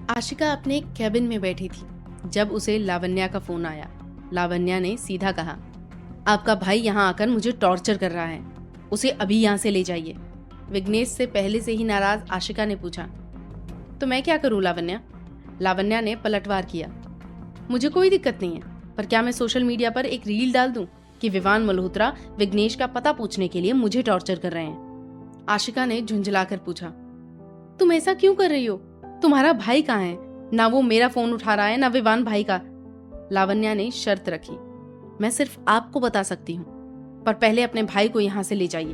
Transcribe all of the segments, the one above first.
आशिका अपने कैबिन में बैठी थी जब उसे लावण्या का फोन आया। लावण्या ने सीधा कहा, आपका भाई यहाँ आकर मुझे टॉर्चर कर रहा है, उसे अभी यहाँ से ले जाइए। विघ्नेश से पहले से ही नाराज आशिका ने पूछा, तो मैं क्या करूँ लावण्या? लावण्या ने पलटवार किया, मुझे कोई दिक्कत नहीं है, पर क्या मैं सोशल मीडिया पर एक रील डाल दूं कि विवान मल्होत्रा विघ्नेश का पता पूछने के लिए मुझे टॉर्चर कर रहे हैं? आशिका ने झुंझलाकर पूछा, तुम ऐसा क्यों कर रही हो? तुम्हारा भाई कहाँ है? ना वो मेरा फोन उठा रहा है, ना विवान भाई का। लावण्या ने शर्त रखी, मैं सिर्फ आपको बता सकती हूँ, पर पहले अपने भाई को यहाँ से ले जाइए,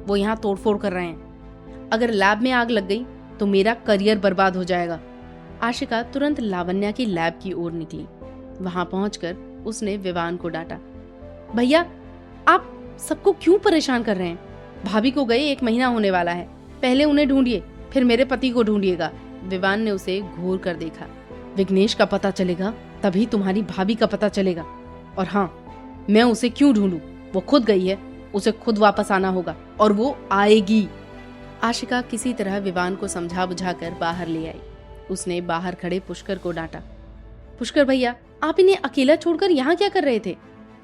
वो यहाँ तोड़फोड़ कर रहे हैं। अगर लैब में आग लग गई तो मेरा करियर बर्बाद हो जाएगा। आशिका तुरंत लावण्या की लैब की ओर निकली। वहां पहुंचकर उसने विवान को डांटा, भैया आप सबको क्यों परेशान कर रहे हैं? भाभी को गए 1 महीना होने वाला है, पहले उन्हें ढूंढिए, फिर मेरे पति को ढूंढिएगा। विवान ने उसे घूर कर देखा, विघ्नेश का पता चलेगा तभी तुम्हारी भाभी का पता चलेगा। और हाँ, मैं उसे क्यों ढूंढूं? वो खुद गई है, उसे खुद वापस आना होगा और वो आएगी। आशिका किसी तरह विवान को समझा बुझाकर बाहर ले आई। उसने बाहर खड़े पुष्कर को डांटा, पुष्कर भैया आप इन्हें अकेला छोड़कर यहाँ क्या कर रहे थे?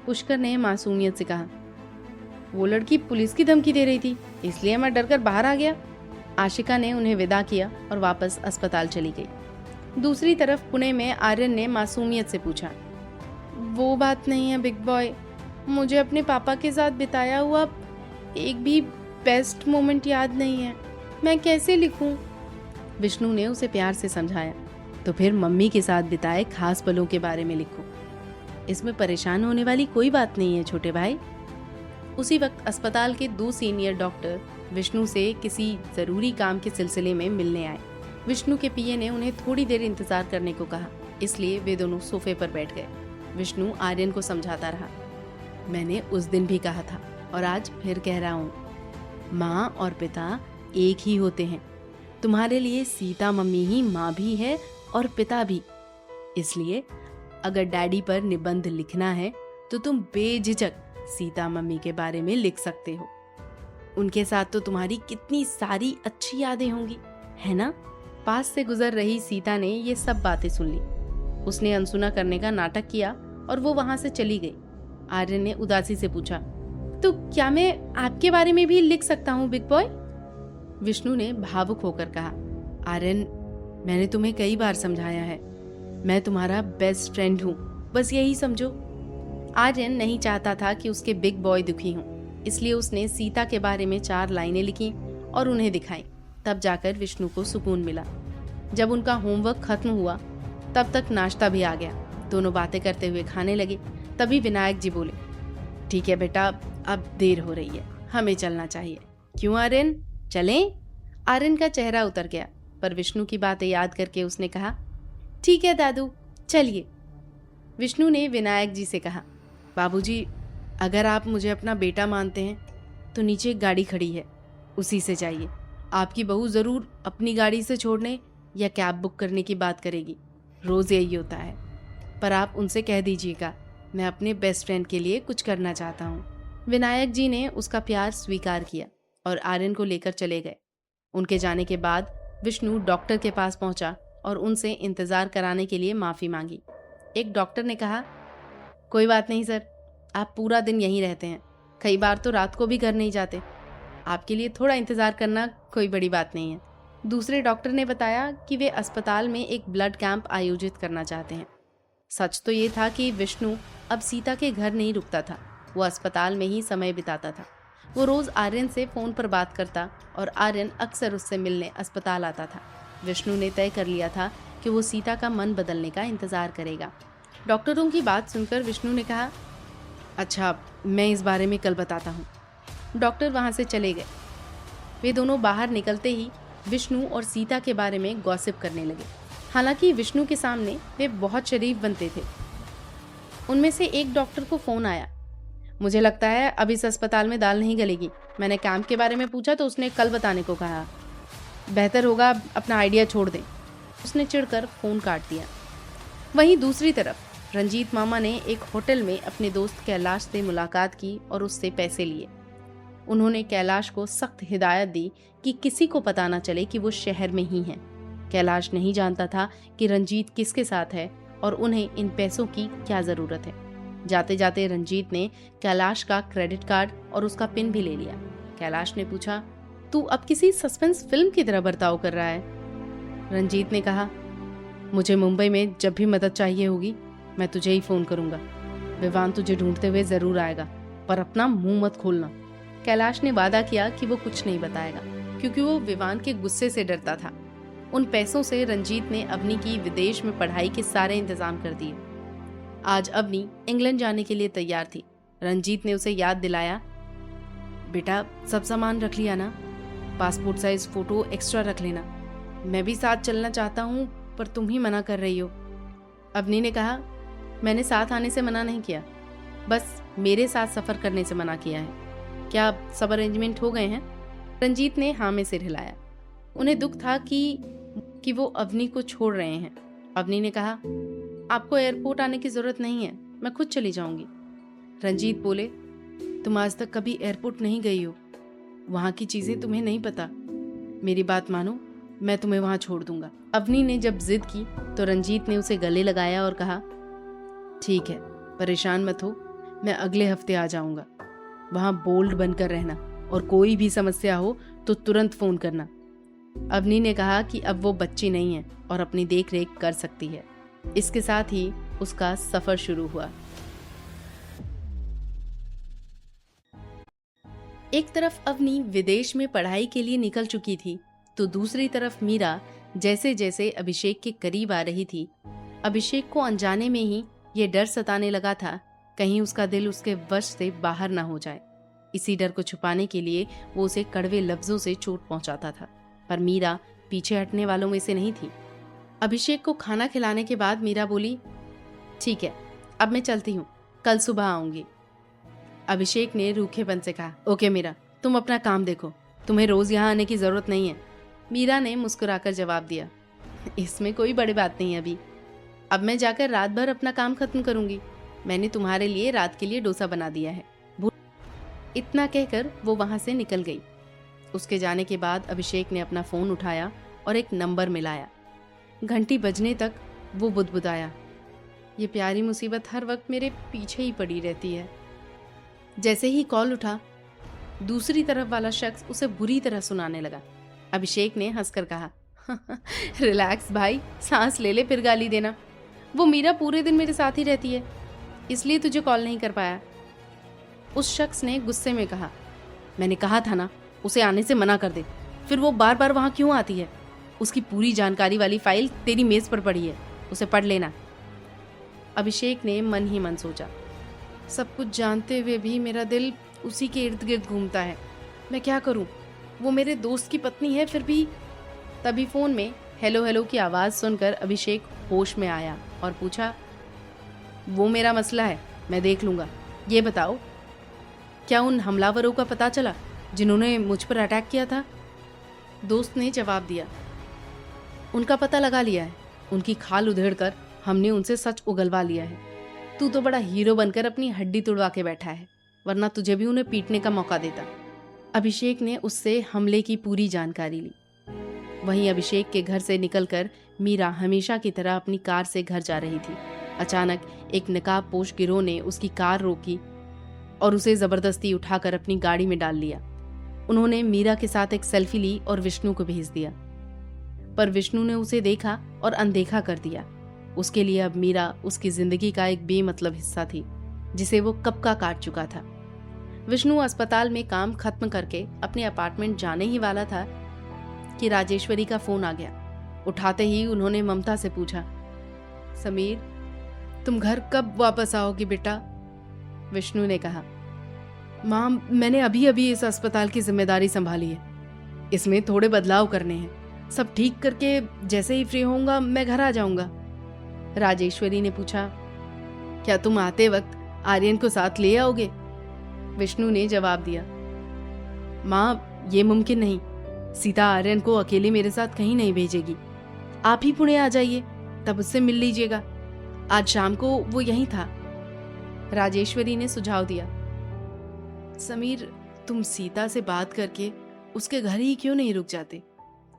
पुष्कर ने मासूमियत से कहा, वो लड़की पुलिस की धमकी दे रही थी, इसलिए मैं डरकर बाहर आ गया। आशिका ने उन्हें विदा किया और वापस अस्पताल चली गई। दूसरी तरफ पुणे में आर्यन ने मासूमियत से पूछा, वो बात नहीं है बिग बॉय, मुझे अपने पापा के साथ बिताया हुआ एक भी बेस्ट मोमेंट याद नहीं है, मैं कैसे लिखूं? विष्णु ने उसे प्यार से समझाया, तो फिर मम्मी के साथ बिताए खास पलों के बारे में लिखो, इसमें परेशान होने वाली कोई बात नहीं है छोटे भाई। उसी वक्त अस्पताल के 2 सीनियर डॉक्टर विष्णु से किसी जरूरी काम के सिलसिले में मिलने आए। विष्णु के पीए ने उन्हें थोड़ी देर इंतजार करने को कहा, इसलिए वे दोनों सोफे पर बैठ गए। विष्णु आर्यन को समझाता रहा, मैंने उस दिन भी कहा था और आज फिर कह रहा हूँ, माँ और पिता एक ही होते हैं। तुम्हारे लिए सीता मम्मी ही माँ भी है और पिता भी। इसलिए अगर डैडी पर निबंध लिखना है तो तुम बेझिझक सीता मम्मी के बारे में लिख सकते हो। उनके साथ तो तुम्हारी कितनी सारी अच्छी यादें होंगी, है ना? पास से गुजर रही सीता ने ये सब बातें सुन ली। उसने अनसुना करने का नाटक किया और वो वहां से चली गई। आर्यन ने उदासी से पूछा, तो क्या मैं आपके बारे में भी लिख सकता हूँ बिग बॉय? विष्णु ने भावुक होकर कहा, आर्यन मैंने तुम्हें कई बार समझाया है, मैं तुम्हारा बेस्ट फ्रेंड हूँ, बस यही समझो। आर्यन नहीं चाहता था कि उसके बिग बॉय दुखी हों, इसलिए उसने सीता के बारे में 4 लाइनें लिखी और उन्हें दिखाई। तब जाकर विष्णु को सुकून मिला। जब उनका होमवर्क खत्म हुआ तब तक नाश्ता भी आ गया। दोनों बातें करते हुए खाने लगे। तभी विनायक जी बोले, ठीक है बेटा, अब देर हो रही है, हमें चलना चाहिए। क्यों आर्यन, चलें? आर्यन का चेहरा उतर गया, पर विष्णु की बातें याद करके उसने कहा, ठीक है दादू, चलिए। विष्णु ने विनायक जी से कहा, बाबूजी, अगर आप मुझे अपना बेटा मानते हैं तो नीचे एक गाड़ी खड़ी है, उसी से जाइए। आपकी बहू ज़रूर अपनी गाड़ी से छोड़ने या कैब बुक करने की बात करेगी, रोज़ यही होता है, पर आप उनसे कह दीजिएगा मैं अपने बेस्ट फ्रेंड के लिए कुछ करना चाहता हूँ। विनायक जी ने उसका प्यार स्वीकार किया और आर्यन को लेकर चले गए। उनके जाने के बाद विष्णु डॉक्टर के पास पहुंचा और उनसे इंतज़ार कराने के लिए माफ़ी मांगी। एक डॉक्टर ने कहा, कोई बात नहीं सर, आप पूरा दिन यहीं रहते हैं, कई बार तो रात को भी घर नहीं जाते, आपके लिए थोड़ा इंतज़ार करना कोई बड़ी बात नहीं है। दूसरे डॉक्टर ने बताया कि वे अस्पताल में एक ब्लड कैंप आयोजित करना चाहते हैं। सच तो ये था कि विष्णु अब सीता के घर नहीं रुकता था, वो अस्पताल में ही समय बिताता था। वो रोज़ आर्यन से फ़ोन पर बात करता और आर्यन अक्सर उससे मिलने अस्पताल आता था। विष्णु ने तय कर लिया था कि वो सीता का मन बदलने का इंतज़ार करेगा। डॉक्टरों की बात सुनकर विष्णु ने कहा, अच्छा, मैं इस बारे में कल बताता हूँ। डॉक्टर वहाँ से चले गए। वे दोनों बाहर निकलते ही विष्णु और सीता के बारे में गॉसिप करने लगे। हालांकि विष्णु के सामने वे बहुत शरीफ बनते थे। उनमें से एक डॉक्टर को फ़ोन आया, मुझे लगता है अब इस अस्पताल में दाल नहीं गलेगी। मैंने कैंप के बारे में पूछा तो उसने कल बताने को कहा, बेहतर होगा अपना आइडिया छोड़ दें। उसने चिढ़कर फ़ोन काट दिया। वहीं दूसरी तरफ रंजीत मामा ने एक होटल में अपने दोस्त कैलाश से मुलाकात की और उससे पैसे लिए। उन्होंने कैलाश को सख्त हिदायत दी कि किसी को पता न चले कि वो शहर में ही हैं। कैलाश नहीं जानता था कि रंजीत किसके साथ है और उन्हें इन पैसों की क्या जरूरत है। जाते जाते रंजीत ने कैलाश का क्रेडिट कार्ड और उसका पिन भी ले लिया। कैलाश ने पूछा, तू अब किसी सस्पेंस फिल्म की तरह बर्ताव कर रहा है? रंजीत ने कहा, मुझे मुंबई में जब भी मदद चाहिए होगी मैं तुझे ही फोन करूंगा। विवान तुझे ढूंढते हुए जरूर आएगा, पर अपना मुंह मत खोलना। कैलाश ने वादा किया कि वो कुछ नहीं बताएगा, क्योंकि वो विवान के गुस्से से डरता था। उन पैसों से रंजीत ने अवनी की विदेश में पढ़ाई के सारे इंतजाम कर दिए। आज अवनी इंग्लैंड जाने के लिए तैयार थी। रंजीत ने उसे याद दिलाया, बेटा सब सामान रख लिया ना? पासपोर्ट साइज फोटो एक्स्ट्रा रख लेना। मैं भी साथ चलना चाहता हूँ, पर तुम ही मना कर रही हो। अवनी ने कहा, मैंने साथ आने से मना नहीं किया, बस मेरे साथ सफर करने से मना किया है। क्या सब अरेंजमेंट हो गए हैं? रंजीत ने हाँ में सिर हिलाया। उन्हें दुख था कि वो अवनी को छोड़ रहे हैं। अवनी ने कहा, आपको एयरपोर्ट आने की जरूरत नहीं है, मैं खुद चली जाऊंगी। रंजीत बोले, तुम आज तक कभी एयरपोर्ट नहीं गई हो, वहां की चीजें तुम्हें नहीं पता। मेरी बात मानो, मैं तुम्हें वहां छोड़ दूंगा। अवनी ने जब जिद की तो रंजीत ने उसे गले लगाया और कहा, ठीक है, परेशान मत हो, मैं अगले हफ्ते आ जाऊंगा। वहां बोल्ड बनकर रहना और कोई भी समस्या हो तो तुरंत फोन करना। अवनी ने कहा कि अब वो बच्ची नहीं है और अपनी देख रेख कर सकती है। इसके साथ ही उसका सफर शुरू हुआ। एक तरफ अवनी विदेश में पढ़ाई के लिए निकल चुकी थी, तो दूसरी तरफ मीरा जैसे जैसे अभिषेक के करीब आ रही थी, अभिषेक को अनजाने में ही ये डर सताने लगा था, कहीं उसका दिल उसके वश से बाहर ना हो जाए। इसी डर को छुपाने के लिए वो उसे कड़वे लफ्जों से चोट पहुंचाता था, पर मीरा पीछे हटने वालों में से नहीं थी। अभिषेक को खाना खिलाने के बाद मीरा बोली, ठीक है, अब मैं चलती हूँ, कल सुबह आऊंगी। अभिषेक ने रूखेपन से कहा, ओके मीरा, तुम अपना काम देखो, तुम्हें रोज यहाँ आने की जरूरत नहीं है। मीरा ने मुस्कुराकर जवाब दिया, इसमें कोई बड़ी बात नहीं है अभी, अब मैं जाकर रात भर अपना काम खत्म करूंगी। मैंने तुम्हारे लिए रात के लिए डोसा बना दिया है। इतना कहकर वो वहां से निकल गई। उसके जाने के बाद अभिषेक ने अपना फोन उठाया और एक नंबर मिलाया। घंटी बजने तक वो बुदबुदाया, ये प्यारी मुसीबत हर वक्त मेरे पीछे ही पड़ी रहती है। जैसे ही कॉल उठा, दूसरी तरफ वाला शख्स उसे बुरी तरह सुनाने लगा। अभिषेक ने हंसकर कहा, रिलैक्स भाई, सांस ले ले फिर गाली देना। वो मीरा पूरे दिन मेरे साथ ही रहती है, इसलिए तुझे कॉल नहीं कर पाया। उस शख्स ने गुस्से में कहा, मैंने कहा था ना उसे आने से मना कर दे, फिर वो बार बार वहां क्यों आती है? उसकी पूरी जानकारी वाली फाइल तेरी मेज पर पड़ी है, उसे पढ़ लेना। अभिषेक ने मन ही मन सोचा, सब कुछ जानते हुए भी मेरा दिल उसी के इर्द गिर्द घूमता है, मैं क्या करूं? वो मेरे दोस्त की पत्नी है फिर भी। तभी फोन में हेलो हेलो की आवाज सुनकर अभिषेक होश में आया और पूछा, वो मेरा मसला है, मैं देख लूंगा। ये बताओ, क्या उन हमलावरों का पता चला जिन्होंने मुझ पर अटैक किया था? दोस्त ने जवाब दिया, उनका पता लगा लिया है, उनकी खाल उधेड़कर हमने उनसे सच उगलवा लिया है। तू तो बड़ा हीरो बनकर अपनी हड्डी तुड़वा के बैठा है, वरना तुझे भी उन्हें पीटने का मौका देता। अभिषेक ने उससे हमले की पूरी जानकारी ली। वहीं अभिषेक के घर से निकलकर मीरा हमेशा की तरह अपनी कार से घर जा रही थी। अचानक एक नकाबपोश गिरोह ने उसकी कार रोकी और उसे जबरदस्ती उठाकर अपनी गाड़ी में डाल लिया। उन्होंने मीरा के साथ एक सेल्फी ली और विष्णु को भेज दिया, पर विष्णु ने उसे देखा और अनदेखा कर दिया। उसके लिए अब मीरा उसकी जिंदगी का एक बेमतलब हिस्सा थी, जिसे वो कब का काट चुका था। विष्णु अस्पताल में काम खत्म करके अपने अपार्टमेंट जाने ही वाला था कि राजेश्वरी का फोन आ गया। उठाते ही उन्होंने ममता से पूछा, समीर, तुम घर कब वापस आओगी बेटा? विष्णु ने कहा, माँ, मैंने अभी अभी इस अस्पताल की जिम्मेदारी संभाली है, इसमें थोड़े बदलाव करने हैं। सब ठीक करके जैसे ही फ्री होऊंगा मैं घर आ जाऊंगा। राजेश्वरी ने पूछा, क्या तुम आते वक्त आर्यन को साथ ले आओगे? विष्णु ने जवाब दिया, माँ, ये मुमकिन नहीं, सीता आर्यन को अकेले मेरे साथ कहीं नहीं भेजेगी। आप ही पुणे आ जाइए, तब उससे मिल लीजिएगा। आज शाम को वो यहीं था। राजेश्वरी ने सुझाव दिया, समीर, तुम सीता से बात करके उसके घर ही क्यों नहीं रुक जाते?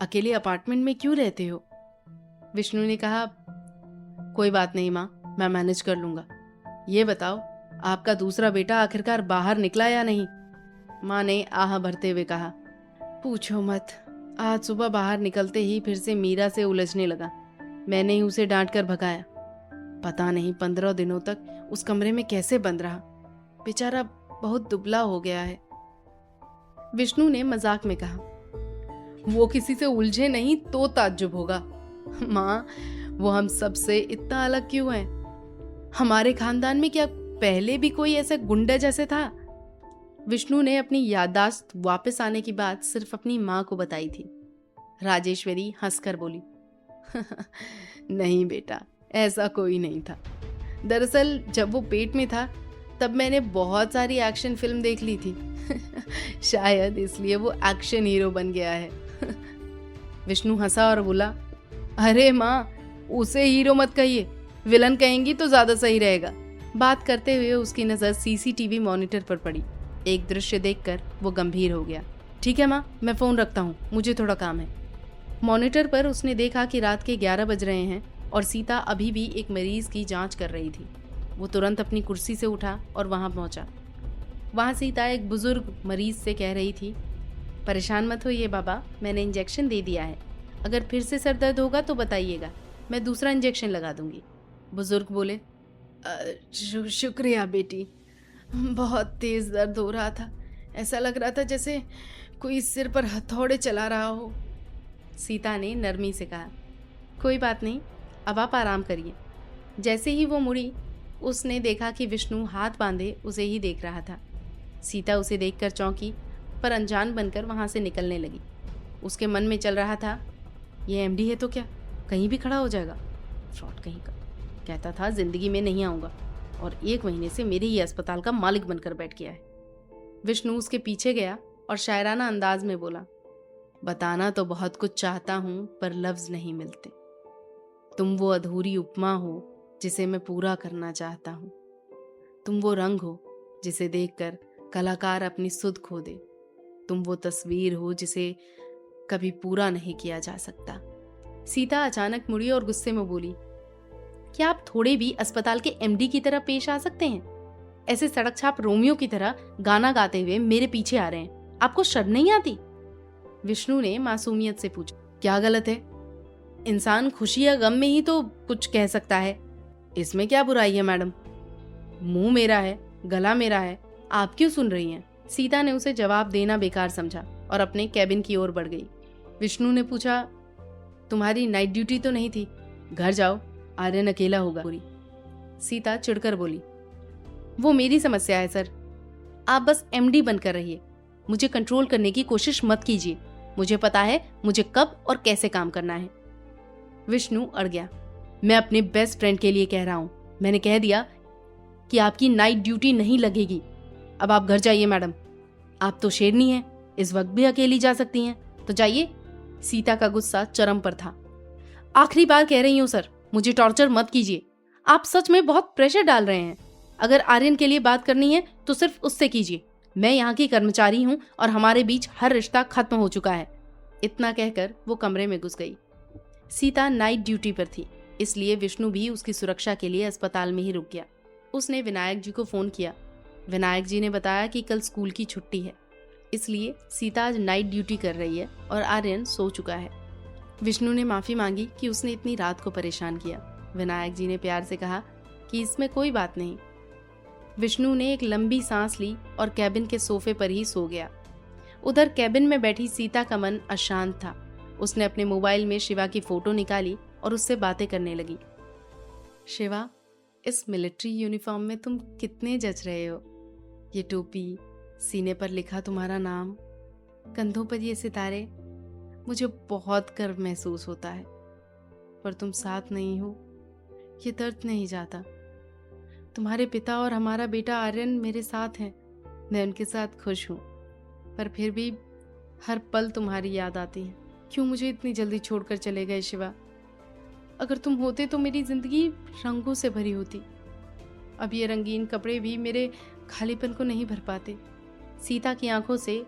अकेले अपार्टमेंट में क्यों रहते हो? विष्णु ने कहा, कोई बात नहीं माँ, मैं मैनेज कर लूंगा। ये बताओ, आपका दूसरा बेटा आखिरकार बाहर निकला या नहीं? माँ ने आह भरते हुए कहा, पूछो मत। आज सुबह बाहर निकलते ही फिर से मीरा से उलझने लगा। मैंने ही उसे डांट कर भगाया। पता नहीं 15 दिनों तक उस कमरे में कैसे बंद रहा। बेचारा बहुत दुबला हो गया है। विष्णु ने मजाक में कहा, वो किसी से उलझे नहीं तो ताज्जुब होगा। माँ, वो हम सब से इतना अलग क्यों है? हमारे खानदान में क्या पहले भी कोई ऐसा गुंडा जैसे था? विष्णु ने अपनी याददाश्त वापस आने की बात सिर्फ अपनी माँ को बताई थी। राजेश्वरी हंसकर बोली, नहीं बेटा, ऐसा कोई नहीं था। दरअसल जब वो पेट में था तब मैंने बहुत सारी एक्शन फिल्म देख ली थी। शायद इसलिए वो एक्शन हीरो बन गया है। विष्णु हंसा और बोला, अरे माँ, उसे हीरो मत कहिए, विलन कहेंगी तो ज्यादा सही रहेगा। बात करते हुए उसकी नजर सीसीटीवी मॉनिटर पर पड़ी। एक दृश्य देखकर वो गंभीर हो गया। ठीक है माँ, मैं फोन रखता हूँ, मुझे थोड़ा काम है। मॉनिटर पर उसने देखा कि रात के 11 बज रहे हैं और सीता अभी भी एक मरीज की जांच कर रही थी। वो तुरंत अपनी कुर्सी से उठा और वहां पहुंचा। वहां सीता एक बुजुर्ग मरीज से कह रही थी, परेशान मत होइए बाबा, मैंने इंजेक्शन दे दिया है। अगर फिर से सर दर्द होगा तो बताइएगा, मैं दूसरा इंजेक्शन लगा दूंगी। बुजुर्ग बोले, शुक्रिया बेटी, बहुत तेज दर्द हो रहा था, ऐसा लग रहा था जैसे कोई सिर पर हथौड़े चला रहा हो। सीता ने नरमी से कहा, कोई बात नहीं, अब आप आराम करिए। जैसे ही वो मुड़ी, उसने देखा कि विष्णु हाथ बांधे उसे ही देख रहा था। सीता उसे देखकर चौंकी, पर अनजान बनकर वहां से निकलने लगी। उसके मन में चल रहा था, ये एमडी है तो क्या कहीं भी खड़ा हो जाएगा? फ्रॉड कहीं का। कहता था जिंदगी में नहीं आऊंगा, और 1 महीने से मेरे ही अस्पताल का मालिक बनकर बैठ गया है। विष्णु उसके पीछे गया और शायराना अंदाज में बोला, बताना तो बहुत कुछ चाहता हूं पर लफ्ज नहीं मिलते। तुम वो अधूरी उपमा हो जिसे मैं पूरा करना चाहता हूं। तुम वो रंग हो जिसे देखकर कलाकार अपनी सुध खो दे। तुम वो तस्वीर हो जिसे कभी पूरा नहीं किया जा सकता। सीता अचानक मुड़ी और गुस्से में बोली, क्या आप थोड़े भी अस्पताल के एमडी की तरह पेश आ सकते हैं? ऐसे सड़क छाप रोमियो की तरह गाना गाते हुए मेरे पीछे आ रहे हैं, आपको शर्म नहीं आती? विष्णु ने मासूमियत से पूछा, क्या गलत है? इंसान खुशी या गम में ही तो कुछ कह सकता है, इसमें क्या बुराई है मैडम? मुंह मेरा है, गला मेरा है, आप क्यों सुन रही हैं? सीता ने उसे जवाब देना बेकार समझा और अपने कैबिन की ओर बढ़ गई। विष्णु ने पूछा, तुम्हारी नाइट ड्यूटी तो नहीं थी? घर जाओ, आर्यन अकेला होगा पूरी। सीता चिढ़कर बोली, वो मेरी समस्या है सर, आप बस एमडी बनकर रहिए, मुझे कंट्रोल करने की कोशिश मत कीजिए। मुझे पता है मुझे कब और कैसे काम करना है। विष्णु अड़ गया, मैं अपने बेस्ट फ्रेंड के लिए कह रहा हूं, मैंने कह दिया कि आपकी नाइट ड्यूटी नहीं लगेगी। अब आप घर जाइए मैडम, आप तो शेरनी हैं, इस वक्त भी अकेली जा सकती हैं, तो जाइए। सीता का गुस्सा चरम पर था। आखिरी बार कह रही हूं सर, मुझे टॉर्चर मत कीजिए, आप सच में बहुत प्रेशर डाल रहे हैं। अगर आर्यन के लिए बात करनी है तो सिर्फ उससे कीजिए, मैं यहाँ की कर्मचारी हूँ और हमारे बीच हर रिश्ता खत्म हो चुका है। इतना कहकर वो कमरे में घुस गई। सीता नाइट ड्यूटी पर थी, इसलिए विष्णु भी उसकी सुरक्षा के लिए अस्पताल में ही रुक गया। उसने विनायक जी को फोन किया। विनायक जी ने बताया कि कल स्कूल की छुट्टी है, इसलिए सीता आज नाइट ड्यूटी कर रही है और आर्यन सो चुका है। विष्णु ने माफी मांगी कि उसने इतनी रात को परेशान किया। विनायक जी ने प्यार से कहा कि इसमें कोई बात नहीं। विष्णु ने एक लंबी सांस ली और कैबिन के सोफे पर ही सो गया। उधर कैबिन में बैठी सीता का मन अशांत था। उसने अपने मोबाइल में शिवा की फोटो निकाली और उससे बातें करने लगी। शिवा, इस मिलिट्री यूनिफॉर्म में तुम कितने जच रहे हो। ये टोपी, सीने पर लिखा तुम्हारा नाम, कंधों पर ये सितारे, मुझे बहुत गर्व महसूस होता है। पर तुम साथ नहीं हो, ये दर्द नहीं जाता। तुम्हारे पिता और हमारा बेटा आर्यन मेरे साथ हैं, मैं उनके साथ खुश हूँ, पर फिर भी हर पल तुम्हारी याद आती है। क्यों मुझे इतनी जल्दी छोड़कर चले गए शिवा? अगर तुम होते तो मेरी जिंदगी रंगों से भरी होती। अब ये रंगीन कपड़े भी मेरे खालीपन को नहीं भर पाते। सीता की आंखों से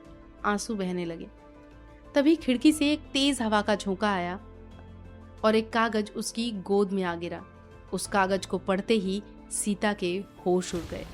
आंसू बहने लगे। तभी खिड़की से एक तेज हवा का झोंका आया और एक कागज उसकी गोद में आ गिरा। उस कागज को पढ़ते ही सीता के होश उड़ गए।